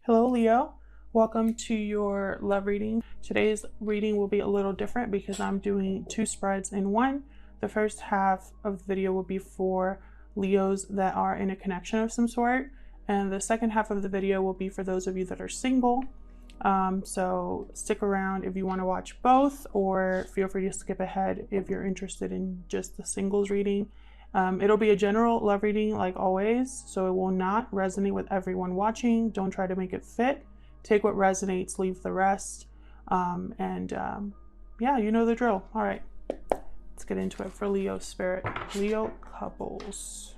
Hello, Leo. Welcome to your love reading. Today's reading will be a little different because I'm doing two spreads in one. The first half of the video will be for Leos that are in a connection of some sort, and the second half of the video will be for those of you that are single. So stick around if you want to watch both, or feel free to skip ahead if you're interested in just the singles reading. It'll be a general love reading like always, so it will not resonate with everyone watching. Don't try to make it fit. Take what resonates, leave the rest. Yeah, you know the drill. All right, let's get into it for Leo spirit. Leo couples.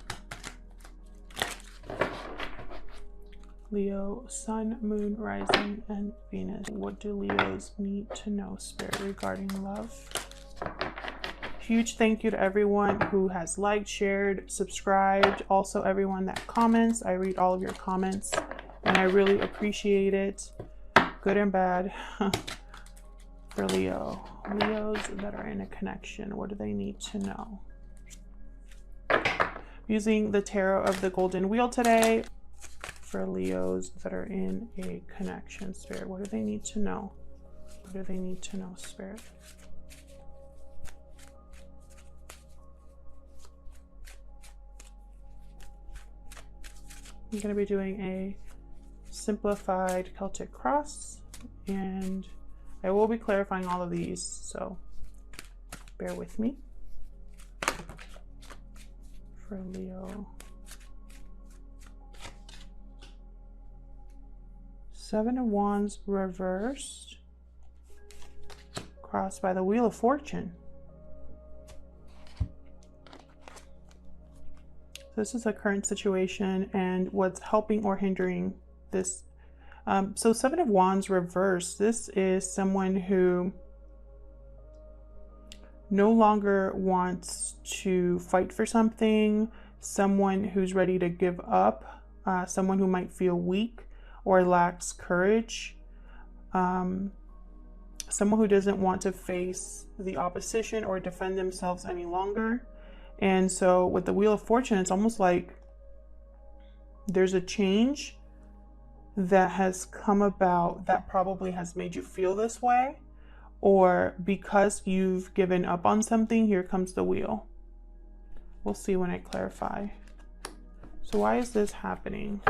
Leo, Sun, Moon, Rising, and Venus. What do Leos need to know, spirit, regarding love? Huge thank you to everyone who has liked, shared, subscribed. Also, everyone that comments. I read all of your comments, and I really appreciate it. Good and bad. For Leo. Leos that are in a connection. What do they need to know? Using the Tarot of the Golden Wheel today. For Leos that are in a connection, spirit. What do they need to know? What do they need to know, spirit? I'm going to be doing a simplified Celtic cross, and I will be clarifying all of these, so bear with me. For Leo. Seven of Wands reversed, crossed by the Wheel of Fortune. This is a current situation and what's helping or hindering this. So Seven of Wands reversed. This is someone who no longer wants to fight for something, someone who's ready to give up, someone who might feel weak or lacks courage, someone who doesn't want to face the opposition or defend themselves any longer. And so with the Wheel of Fortune, it's almost like there's a change that has come about that probably has made you feel this way, or because you've given up on something, here comes the wheel. We'll see when I clarify. So why is this happening?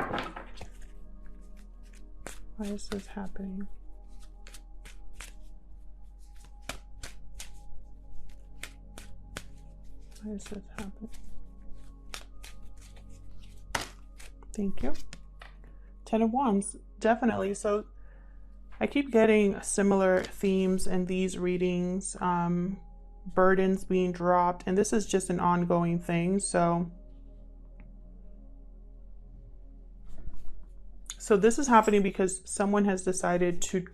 Why is this happening? Why is this happening? Thank you. Ten of Wands, definitely. So I keep getting similar themes in these readings, burdens being dropped, and this is just an ongoing thing. So this is happening because someone has decided to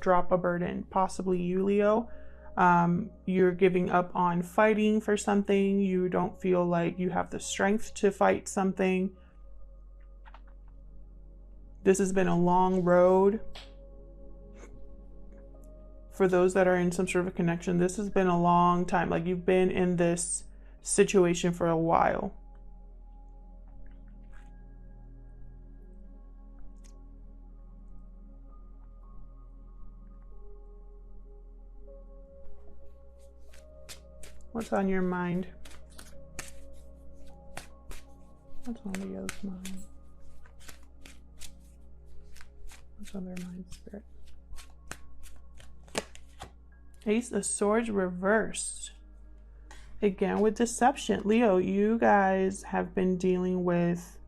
drop a burden, possibly you, Leo. You're giving up on fighting for something. You don't feel like you have the strength to fight something. This has been a long road. For those that are in some sort of a connection, this has been a long time. Like, you've been in this situation for a while. What's on your mind? What's on Leo's mind? What's on their mind, spirit? Ace of Swords reversed. Again with deception. Leo, you guys have been dealing with,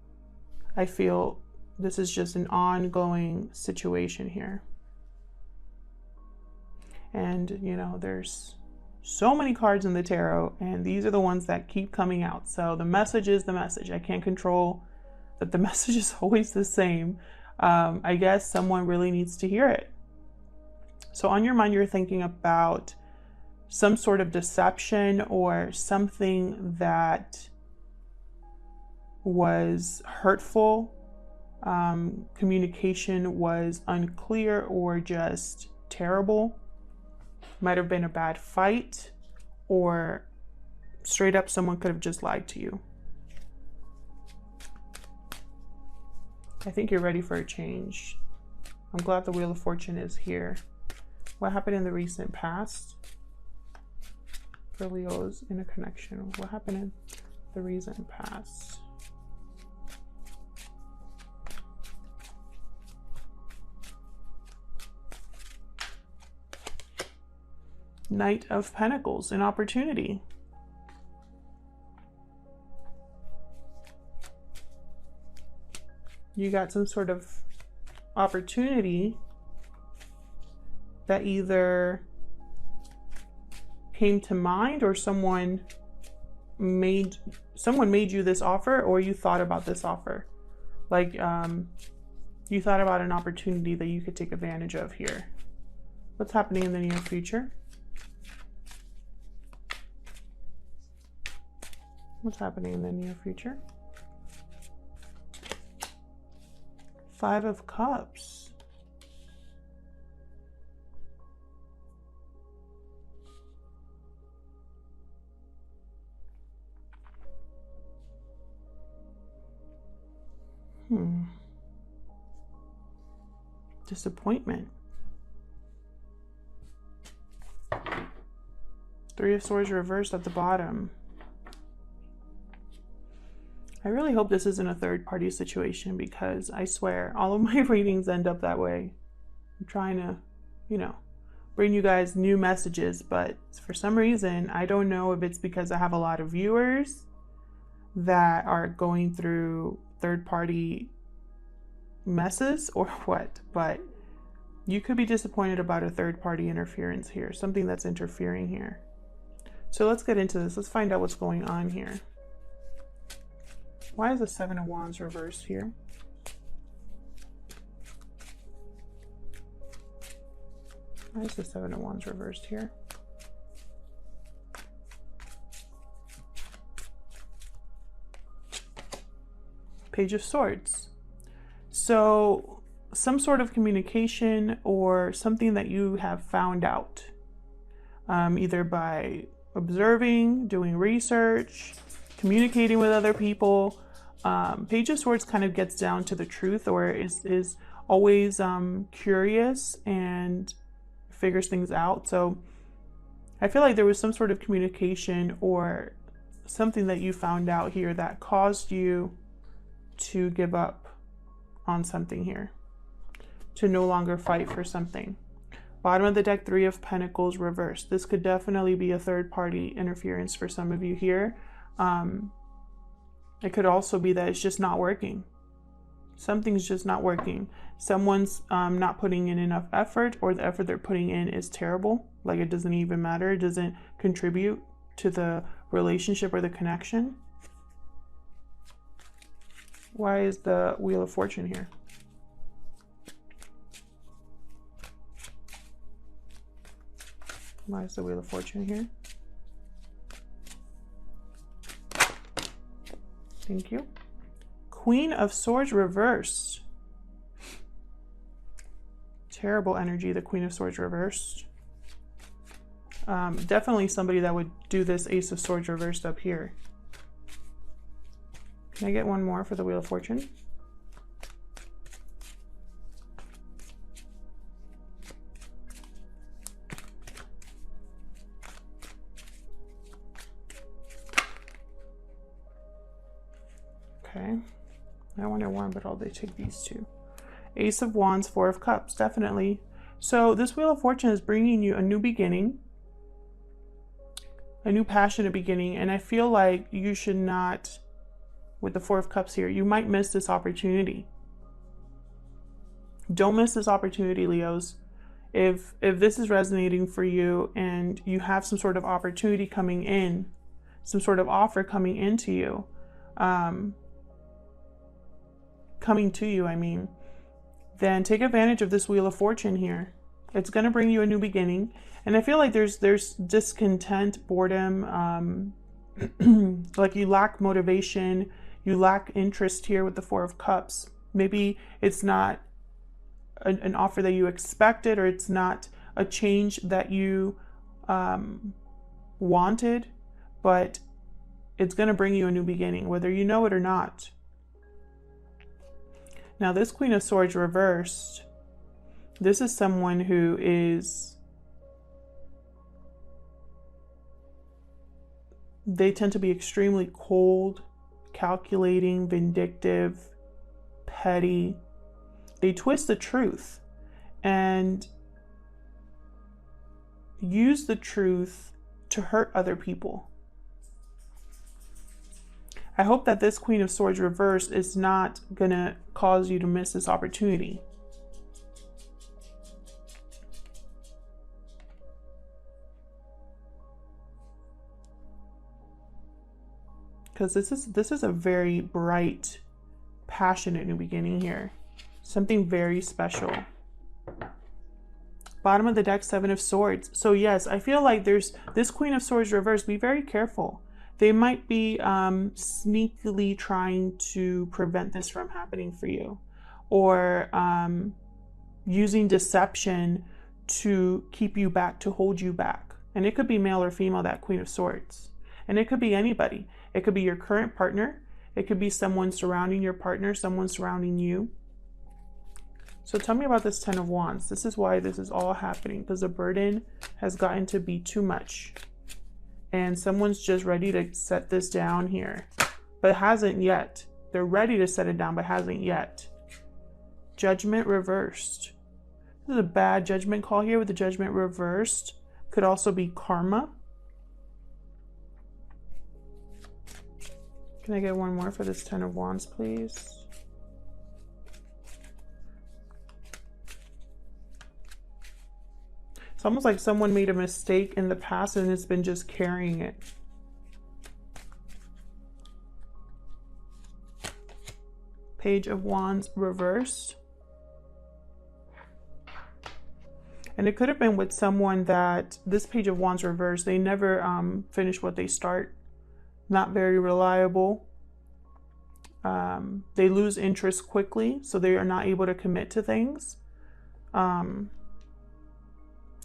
I feel this is just an ongoing situation here. And, you know, there's so many cards in the tarot, and these are the ones that keep coming out. So the message is the message. I can't control that the message is always the same. I guess someone really needs to hear it. So on your mind, you're thinking about some sort of deception or something that was hurtful. Communication was unclear or just terrible. Might have been a bad fight, or straight up someone could have just lied to you. I think you're ready for a change. I'm glad the Wheel of Fortune is here. What happened in the recent past for Leos in a connection? What happened in the recent past? Knight of Pentacles, an opportunity. You got some sort of opportunity that either came to mind or someone made you this offer, or you thought about this offer. Like you thought about an opportunity that you could take advantage of here. What's happening in the near future? What's happening in the near future? Five of Cups. Disappointment. Three of Swords reversed at the bottom. I really hope this isn't a third-party situation, because I swear all of my readings end up that way. I'm trying to, you know, bring you guys new messages, but for some reason, I don't know if it's because I have a lot of viewers that are going through third-party messes or what, but you could be disappointed about a third-party interference here, something that's interfering here. So let's get into this. Let's find out what's going on here. Why is the Seven of Wands reversed here? Why is the Seven of Wands reversed here? Page of Swords. So some sort of communication or something that you have found out, either by observing, doing research, communicating with other people. Page of Swords kind of gets down to the truth, or is always curious and figures things out. So I feel like there was some sort of communication or something that you found out here that caused you to give up on something here, to no longer fight for something. Bottom of the deck, Three of Pentacles reversed. This could definitely be a third-party interference for some of you here. It could also be that it's just not working. Something's just not working. Someone's not putting in enough effort, or the effort they're putting in is terrible. Like it doesn't even matter. It doesn't contribute to the relationship or the connection. Why is the Wheel of Fortune here? Why is the Wheel of Fortune here? Thank you. Queen of Swords reversed. Terrible energy, the Queen of Swords reversed. Definitely somebody that would do this Ace of Swords reversed up here. Can I get one more for the Wheel of Fortune? Okay, I wanted one, but I'll take these two. Ace of Wands, Four of Cups, definitely. So this Wheel of Fortune is bringing you a new beginning, a new passionate beginning, and I feel like you should not, with the Four of Cups here, you might miss this opportunity. Don't miss this opportunity, Leos. If this is resonating for you and you have some sort of opportunity coming in, some sort of offer coming into you, then take advantage of this Wheel of Fortune here. It's going to bring you a new beginning. And I feel like there's discontent, boredom, like you lack motivation, you lack interest here with the Four of Cups. Maybe it's not an offer that you expected, or it's not a change that you wanted, but it's going to bring you a new beginning, whether you know it or not. Now this Queen of Swords reversed, this is someone who is, they tend to be extremely cold, calculating, vindictive, petty. They twist the truth and use the truth to hurt other people. I hope that this Queen of Swords reversed is not gonna cause you to miss this opportunity. Because this is a very bright, passionate new beginning here. Something very special. Bottom of the deck, Seven of Swords. So yes, I feel like there's this Queen of Swords reversed. Be very careful. They might be sneakily trying to prevent this from happening for you, or using deception to keep you back, to hold you back. And it could be male or female, that Queen of Swords. And it could be anybody. It could be your current partner. It could be someone surrounding your partner, someone surrounding you. So tell me about this Ten of Wands. This is why this is all happening, because the burden has gotten to be too much. And someone's just ready to set this down here, but hasn't yet. They're ready to set it down, but hasn't yet. Judgment reversed. This is a bad judgment call here with the Judgment reversed. Could also be karma. Can I get one more for this Ten of Wands, please? It's almost like someone made a mistake in the past and it's been just carrying it. Page of Wands reversed. And it could have been with someone that this Page of Wands reversed, they never finish what they start. Not very reliable. They lose interest quickly, so they are not able to commit to things.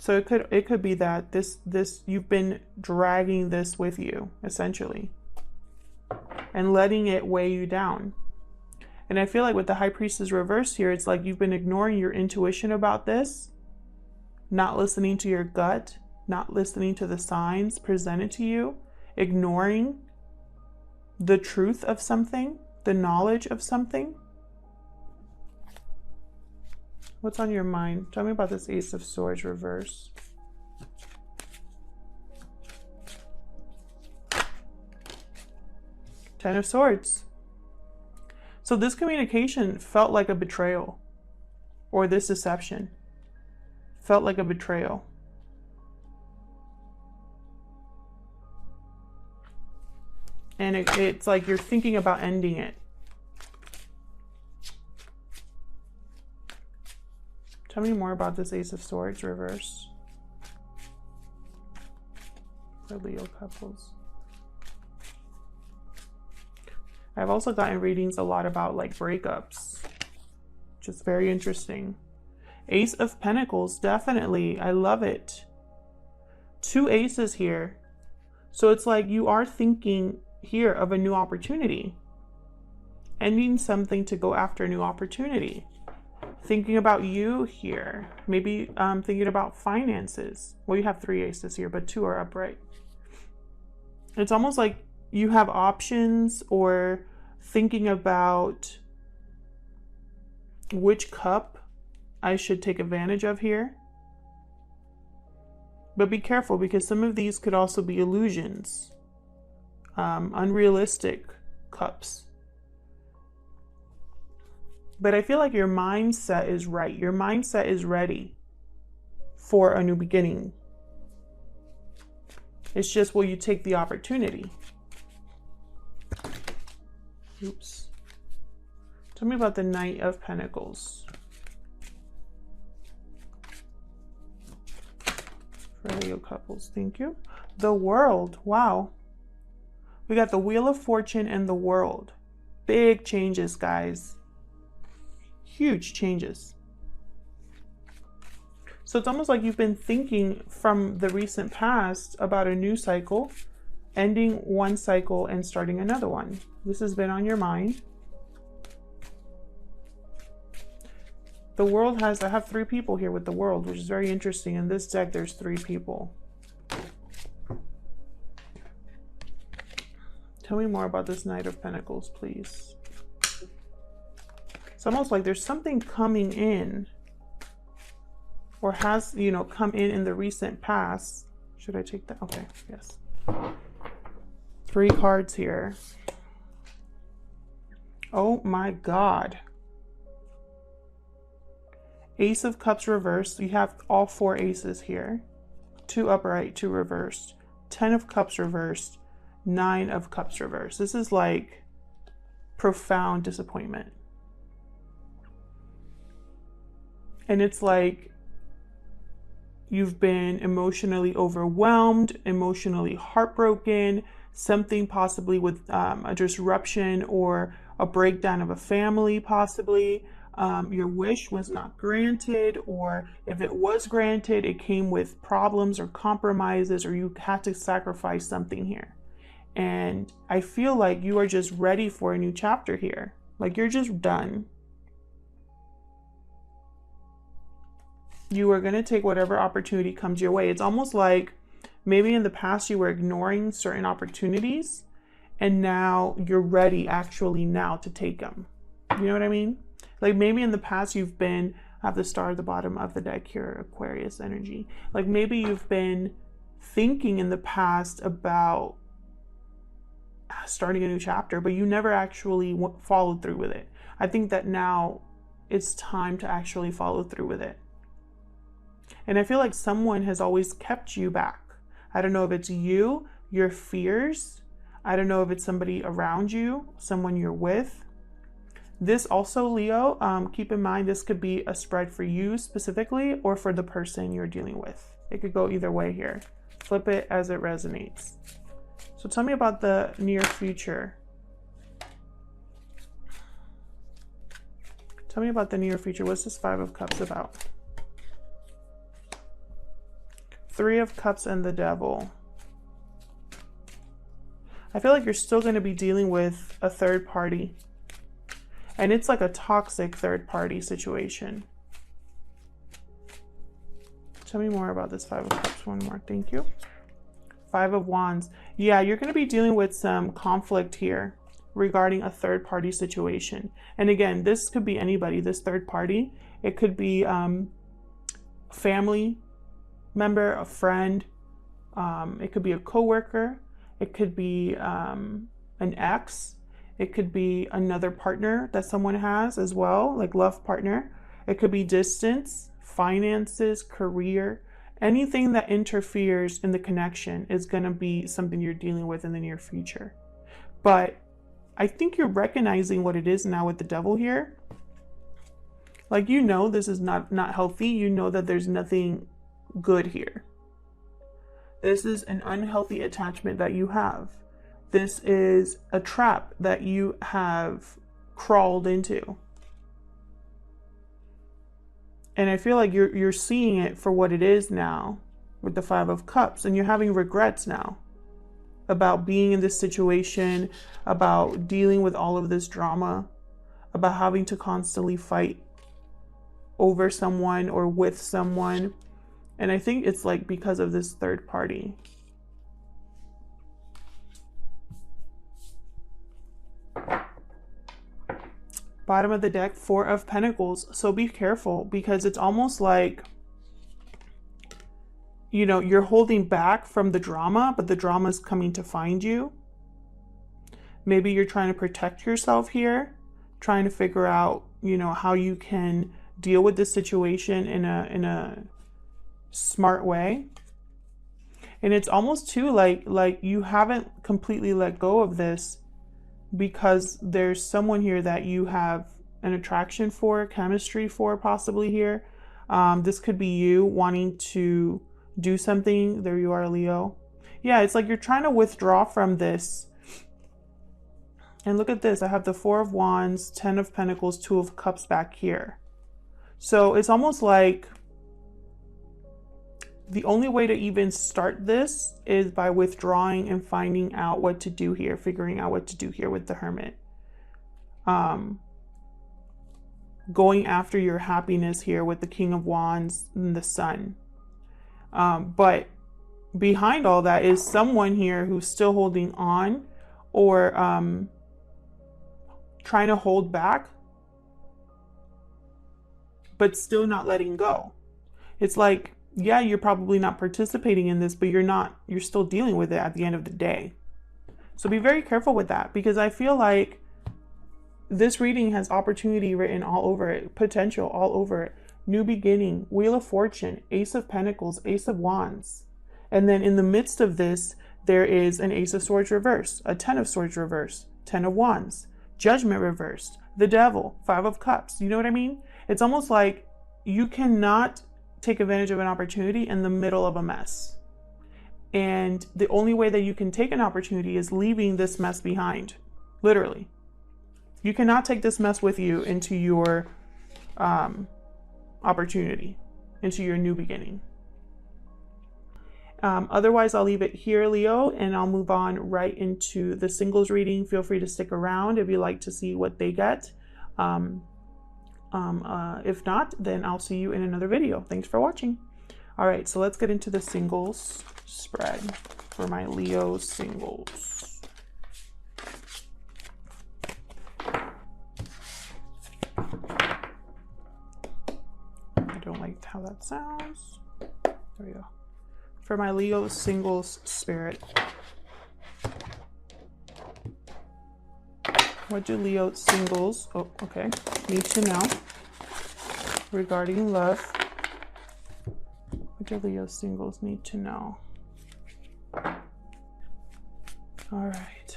So it could be that this you've been dragging this with you, essentially, and letting it weigh you down. And I feel like with the High Priestess reversed here, it's like you've been ignoring your intuition about this, not listening to your gut, not listening to the signs presented to you, ignoring the truth of something, the knowledge of something. What's on your mind? Tell me about this Ace of Swords reverse. Ten of Swords. So this communication felt like a betrayal, or this deception felt like a betrayal. And it's like you're thinking about ending it. Tell me more about this Ace of Swords reverse for Leo couples. I've also gotten readings a lot about like breakups, which is very interesting. Ace of Pentacles, definitely. I love it. Two aces here. So it's like you are thinking here of a new opportunity. Ending something to go after a new opportunity. Thinking about you here. Maybe thinking about finances. Well, you have three aces here, but two are upright. It's almost like you have options, or thinking about which cup I should take advantage of here. But be careful, because some of these could also be illusions. Unrealistic cups. But I feel like your mindset is right. Your mindset is ready for a new beginning. It's just, will you take the opportunity? Oops. Tell me about the Knight of Pentacles. For Leo couples, thank you. The World, wow. We got the Wheel of Fortune and the World. Big changes, guys. Huge changes. So it's almost like you've been thinking from the recent past about a new cycle, ending one cycle and starting another one. This has been on your mind. The world has, I have 3 people here with the world, which is very interesting. In this deck, there's 3 people. Tell me more about this Knight of Pentacles, please. It's almost like there's something coming in, or has, you know, come in the recent past. Should I take that? Okay, yes. 3 cards here. Oh my God. Ace of Cups reversed. You have all 4 aces here. 2 upright, 2 reversed. 10 of Cups reversed. 9 of Cups reversed. This is like profound disappointment. And it's like you've been emotionally overwhelmed, emotionally heartbroken, something possibly with a disruption or a breakdown of a family possibly. Your wish was not granted, or if it was granted, it came with problems or compromises, or you had to sacrifice something here. And I feel like you are just ready for a new chapter here. Like you're just done. You are going to take whatever opportunity comes your way. It's almost like maybe in the past you were ignoring certain opportunities, and now you're ready actually now to take them. You know what I mean? Like maybe in the past you've been, I have the star at the bottom of the deck here, Aquarius energy. Like maybe you've been thinking in the past about starting a new chapter, but you never actually followed through with it. I think that now it's time to actually follow through with it. And I feel like someone has always kept you back. I don't know if it's you, your fears. I don't know if it's somebody around you, someone you're with. This also, Leo, keep in mind, this could be a spread for you specifically or for the person you're dealing with. It could go either way here. Flip it as it resonates. So tell me about the near future. Tell me about the near future. What's this 5 of Cups about? 3 of Cups and the Devil. I feel like you're still going to be dealing with a third party. And it's like a toxic third party situation. Tell me more about this 5 of Cups. One more. Thank you. 5 of Wands. Yeah, you're going to be dealing with some conflict here regarding a third party situation. And again, this could be anybody, this third party. It could be family member, a friend. It could be a coworker. It could be an ex. It could be another partner that someone has as well, like love partner. It could be distance, finances, career. Anything that interferes in the connection is going to be something you're dealing with in the near future. But I think you're recognizing what it is now with the Devil here. Like, you know, this is not healthy. You know that there's nothing good here. This is an unhealthy attachment that you have. This is a trap that you have crawled into. And I feel like you're seeing it for what it is now with the 5 of Cups, and you're having regrets now about being in this situation, about dealing with all of this drama, about having to constantly fight over someone or with someone. And I think it's like because of this third party. Bottom of the deck, 4 of Pentacles. So be careful, because it's almost like, you know, you're holding back from the drama, but the drama is coming to find you. Maybe you're trying to protect yourself here, trying to figure out, you know, how you can deal with this situation in a smart way. And it's almost too like you haven't completely let go of this, because there's someone here that you have an attraction for, chemistry for, possibly here. This could be you wanting to do something. There you are, Leo. Yeah, it's like you're trying to withdraw from this. And look at this. I have the 4 of Wands, 10 of Pentacles, 2 of Cups back here. So it's almost like the only way to even start this is by withdrawing and finding out what to do here, figuring out what to do here with the Hermit. going after your happiness here with the King of Wands and the Sun. But behind all that is someone here who's still holding on, or trying to hold back, but still not letting go. It's like, yeah, you're probably not participating in this, but you're still dealing with it at the end of the day. So be very careful with that, because I feel like this reading has opportunity written all over it, potential all over it. New beginning, Wheel of Fortune, Ace of Pentacles, Ace of Wands. And then in the midst of this, there is an Ace of Swords reversed, a Ten of Swords reversed, Ten of Wands, Judgment reversed, the Devil, Five of Cups. You know what I mean? It's almost like you cannot take advantage of an opportunity in the middle of a mess. And the only way that you can take an opportunity is leaving this mess behind. Literally. You cannot take this mess with you into your opportunity, into your new beginning. Otherwise, I'll leave it here, Leo, and I'll move on right into the singles reading. Feel free to stick around if you like to see what they get. If not, then I'll see you in another video. Thanks for watching. All right, so let's get into the singles spread for my Leo singles. I don't like how that sounds. There we go. For my Leo singles spirit, what do Leo singles, need to know regarding love? What do Leo singles need to know? All right,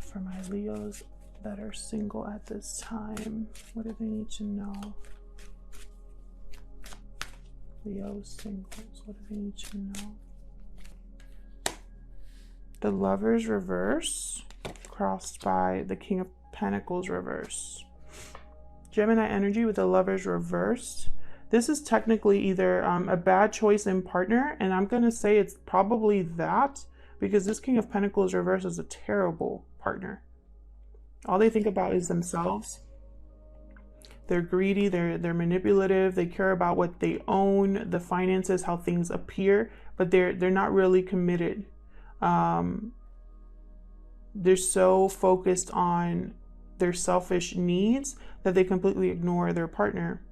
for my Leos that are single at this time, what do they need to know? Leo singles, what do they need to know? The Lovers reverse, crossed by the King of Pentacles reverse. Gemini energy with the Lovers reversed. This is technically either a bad choice in partner, and I'm going to say it's probably that, because this King of Pentacles reverse is a terrible partner. All they think about is themselves. They're greedy, they're manipulative, they care about what they own, the finances, how things appear, but they're not really committed. They're so focused on their selfish needs that they completely ignore their partner.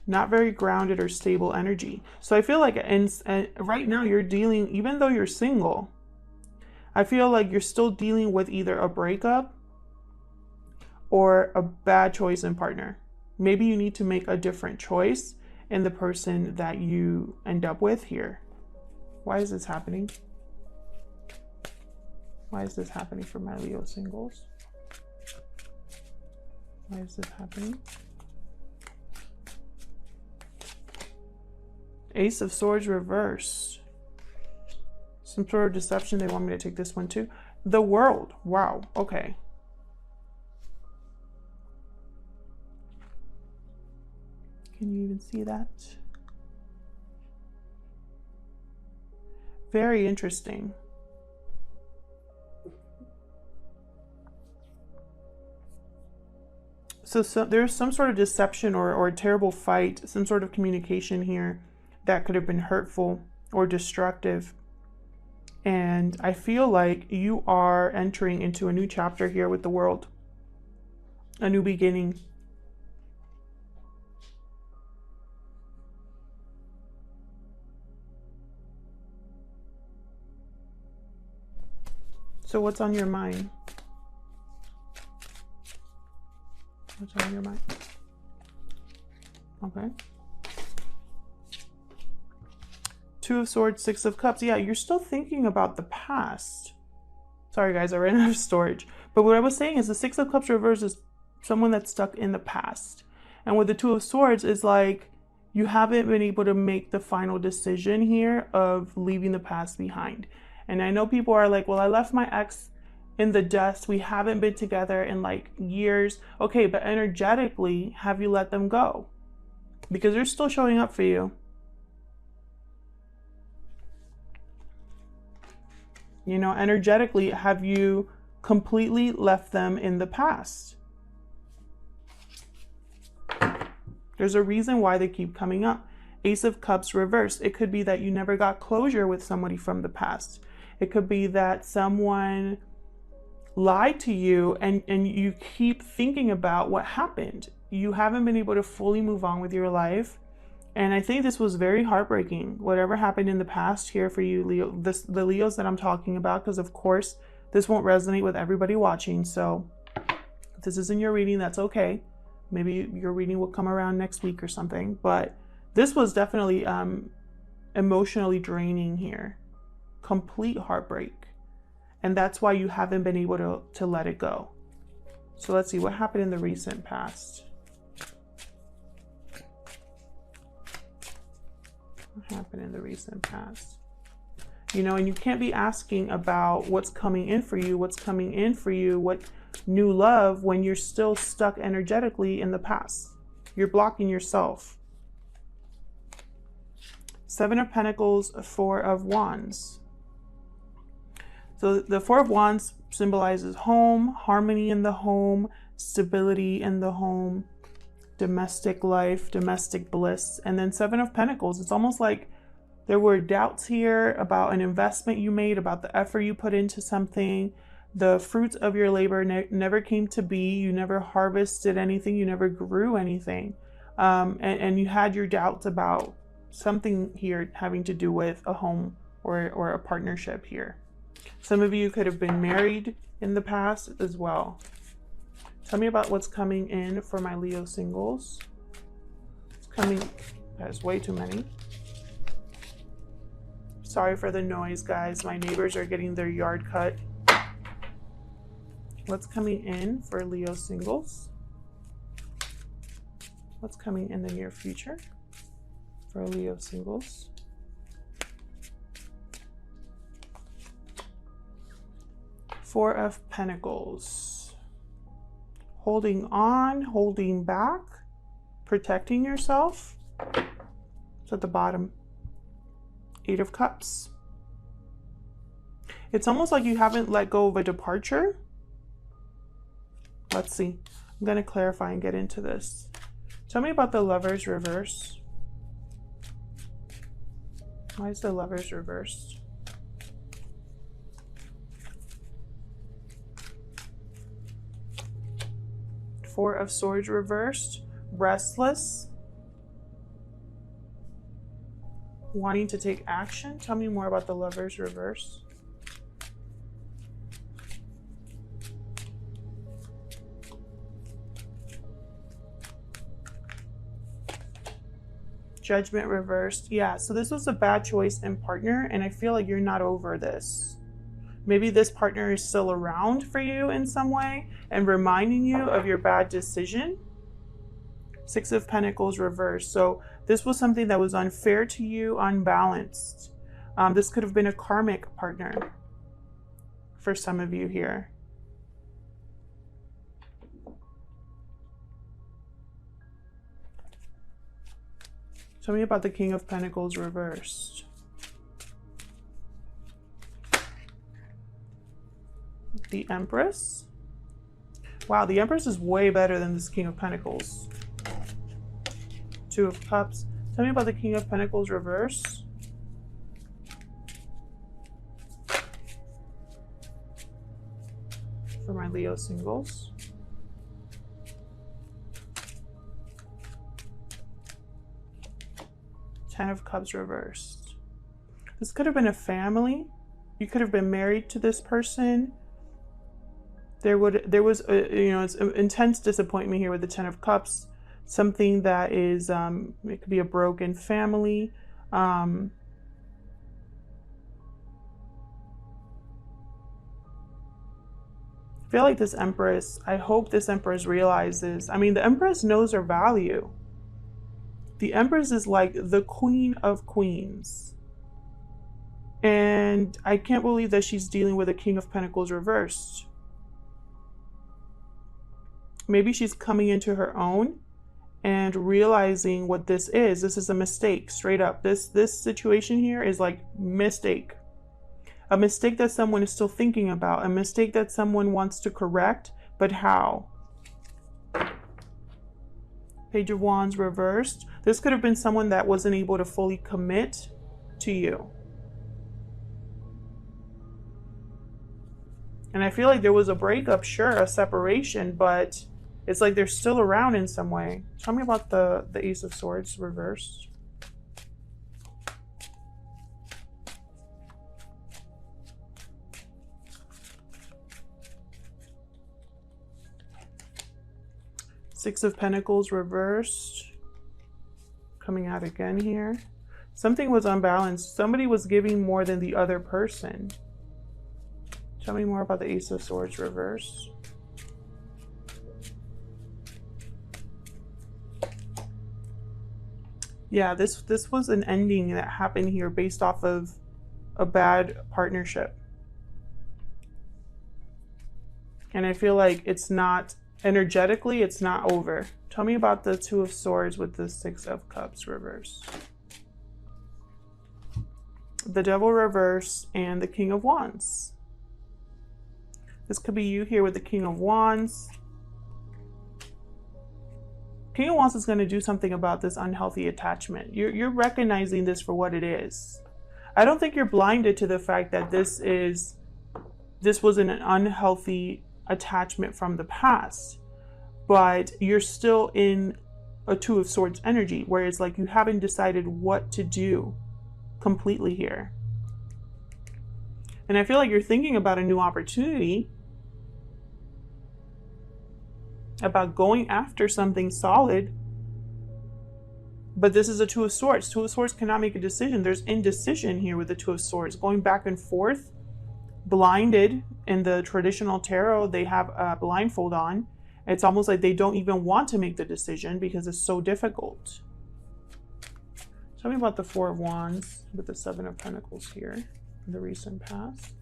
Not very grounded or stable energy. So I feel like right now you're dealing, even though you're single, I feel like you're still dealing with either a breakup or a bad choice in partner. Maybe you need to make a different choice in the person that you end up with here. Why is this happening? Why is this happening for my Leo singles? Why is this happening? Ace of Swords reversed. Some sort of deception. They want me to take this one too. The World. Wow. Okay. Can you even see that? Very interesting. So there's some sort of deception or a terrible fight, some sort of communication here that could have been hurtful or destructive. And I feel like you are entering into a new chapter here with the World. A new beginning. So what's on your mind? What's on your mind? Okay. Two of Swords, Six of Cups. Yeah, you're still thinking about the past. Sorry guys, I ran out of storage. But what I was saying is the Six of Cups reverse is someone that's stuck in the past. And with the Two of Swords, it's like you haven't been able to make the final decision here of leaving the past behind. And I know people are like, well, I left my ex in the dust. We haven't been together in like years. Okay, but energetically, have you let them go? Because they're still showing up for you. You know, energetically, have you completely left them in the past? There's a reason why they keep coming up. Ace of Cups reversed. It could be that you never got closure with somebody from the past. It could be that someone lied to you and you keep thinking about what happened. You haven't been able to fully move on with your life. And I think this was very heartbreaking, whatever happened in the past here for you, Leo, the Leos that I'm talking about, because of course, this won't resonate with everybody watching. So if this isn't your reading, that's okay. Maybe your reading will come around next week or something. But this was definitely emotionally draining here. Complete heartbreak. And that's why you haven't been able to let it go. So let's see what happened in the recent past. What happened in the recent past? You know, and you can't be asking about what's coming in for you, what new love, when you're still stuck energetically in the past. You're blocking yourself. Seven of Pentacles, Four of Wands. So the Four of Wands symbolizes home, harmony in the home, stability in the home, domestic life, domestic bliss. And then Seven of Pentacles, it's almost like there were doubts here about an investment you made, about the effort you put into something. The fruits of your labor never came to be. You never harvested anything. You never grew anything. And you had your doubts about something here having to do with a home or a partnership here. Some of you could have been married in the past as well. Tell me about what's coming in for my Leo singles. It's coming, there's way too many. Sorry for the noise, guys. My neighbors are getting their yard cut. What's coming in for Leo singles? What's coming in the near future for Leo singles? Four of Pentacles. Holding on, holding back, protecting yourself. It's at the bottom. Eight of Cups. It's almost like you haven't let go of a departure. Let's see. I'm going to clarify and get into this. Tell me about the Lovers reverse. Why is the Lovers reversed? Four of Swords reversed. Restless. Wanting to take action. Tell me more about the Lovers reverse. Judgment reversed. Yeah, so this was a bad choice in partner, and I feel like you're not over this. Maybe this partner is still around for you in some way and reminding you of your bad decision. Six of Pentacles reversed. So this was something that was unfair to you, unbalanced. This could have been a karmic partner for some of you here. Tell me about the King of Pentacles reversed. The Empress. Wow, the Empress is way better than this King of Pentacles. Two of Cups. Tell me about the King of Pentacles reverse. For my Leo singles. Ten of Cups reversed. This could have been a family. You could have been married to this person. There was it's intense disappointment here with the Ten of Cups. Something that is, it could be a broken family. I feel like this Empress, I hope this Empress realizes, I mean, the Empress knows her value. The Empress is like the Queen of Queens. And I can't believe that she's dealing with a King of Pentacles reversed. Maybe she's coming into her own and realizing what this is. This is a mistake, straight up. This situation here is like mistake. A mistake that someone is still thinking about. A mistake that someone wants to correct, but how? Page of Wands reversed. This could have been someone that wasn't able to fully commit to you. And I feel like there was a breakup, sure, a separation, but it's like they're still around in some way. Tell me about the Ace of Swords reversed. Six of Pentacles reversed. Coming out again here. Something was unbalanced. Somebody was giving more than the other person. Tell me more about the Ace of Swords reversed. Yeah, this was an ending that happened here based off of a bad partnership. And I feel like it's not, energetically, it's not over. Tell me about the Two of Swords with the Six of Cups reverse. The Devil reverse and the King of Wands. This could be you here with the King of Wands. King of Wands is going to do something about this unhealthy attachment. You're recognizing this for what it is. I don't think you're blinded to the fact that this was an unhealthy attachment from the past, but you're still in a Two of Swords energy where it's like you haven't decided what to do completely here. And I feel like you're thinking about a new opportunity, about going after something solid, but this is a Two of Swords. Two of Swords cannot make a decision. There's indecision here with the Two of Swords, going back and forth, blinded. In the traditional tarot, they have a blindfold on. It's almost like they don't even want to make the decision because it's so difficult. Tell me about the Four of Wands with the Seven of Pentacles here in the recent past.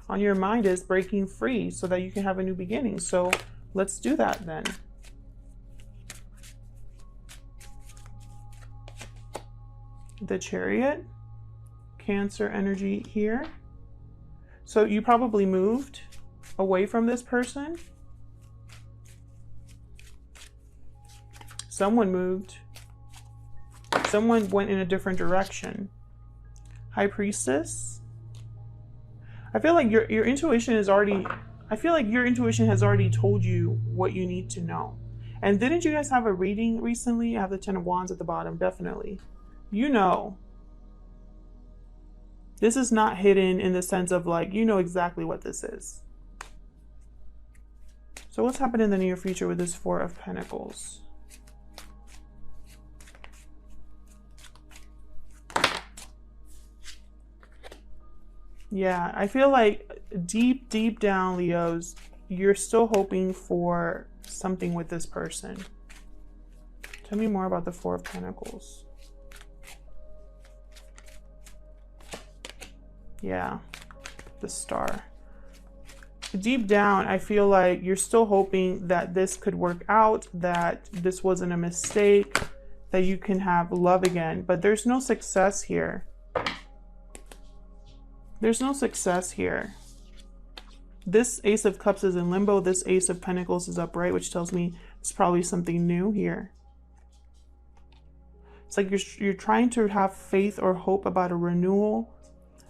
On your mind is breaking free so that you can have a new beginning. So let's do that then. The Chariot, Cancer energy here. So you probably moved away from this person. Someone moved. Someone went in a different direction. High Priestess. I feel like your intuition is already, I feel like your intuition has already told you what you need to know. And didn't you guys have a reading recently? I have the Ten of Wands at the bottom, definitely. You know. This is not hidden in the sense of like, you know exactly what this is. So what's happening in the near future with this Four of Pentacles? Yeah, I feel like deep down, Leos, you're still hoping for something with this person. Tell me more about the Four of Pentacles. Yeah, the Star. Deep down, I feel like you're still hoping that this could work out, that this wasn't a mistake, that you can have love again, but there's no success here. There's no success here. This Ace of Cups is in limbo. This Ace of Pentacles is upright, which tells me it's probably something new here. It's like you're trying to have faith or hope about a renewal,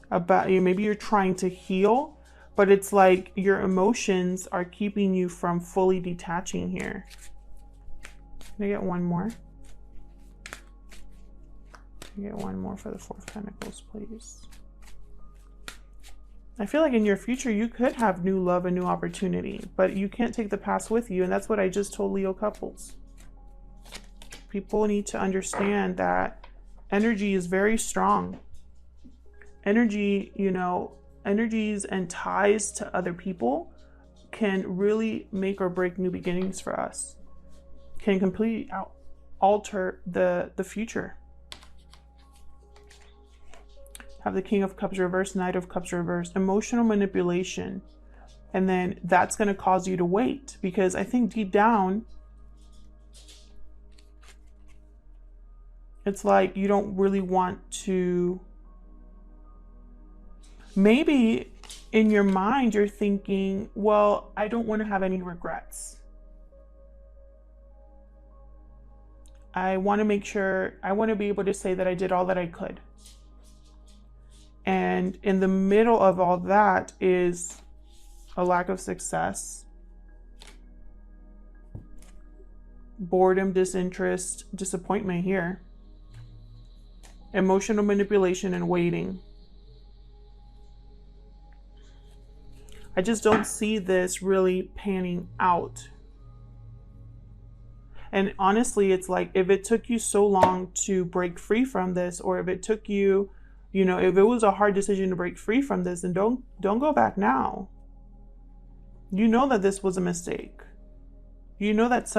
about maybe you're trying to heal, but it's like your emotions are keeping you from fully detaching here. Can I get one more? Can I get one more for the Four of Pentacles, please? I feel like in your future, you could have new love and new opportunity, but you can't take the past with you. And that's what I just told Leo couples. People need to understand that energy is very strong. Energy, you know, energies and ties to other people can really make or break new beginnings for us. Can completely alter the future. Have the King of Cups reversed, Knight of Cups reversed, emotional manipulation. And then that's going to cause you to wait, because I think deep down, it's like you don't really want to, maybe in your mind, you're thinking, well, I don't want to have any regrets. I want to make sure, I want to be able to say that I did all that I could. And in the middle of all that is a lack of success, boredom, disinterest, disappointment here, emotional manipulation, and waiting. I just don't see this really panning out. And honestly, it's like, if it took you so long to break free from this, or if it took you, you know, if it was a hard decision to break free from this, then don't go back now. You know that this was a mistake. You know that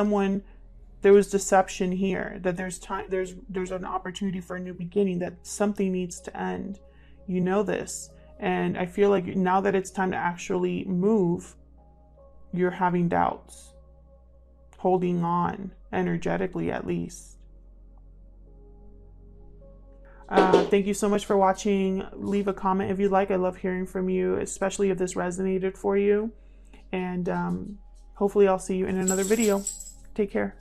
there was deception here, that there's an opportunity for a new beginning, that something needs to end. You know this. And I feel like now that it's time to actually move, you're having doubts, holding on energetically at least. Thank you so much for watching. Leave a comment if you'd like. I love hearing from you, especially if this resonated for you. And hopefully I'll see you in another video. Take care.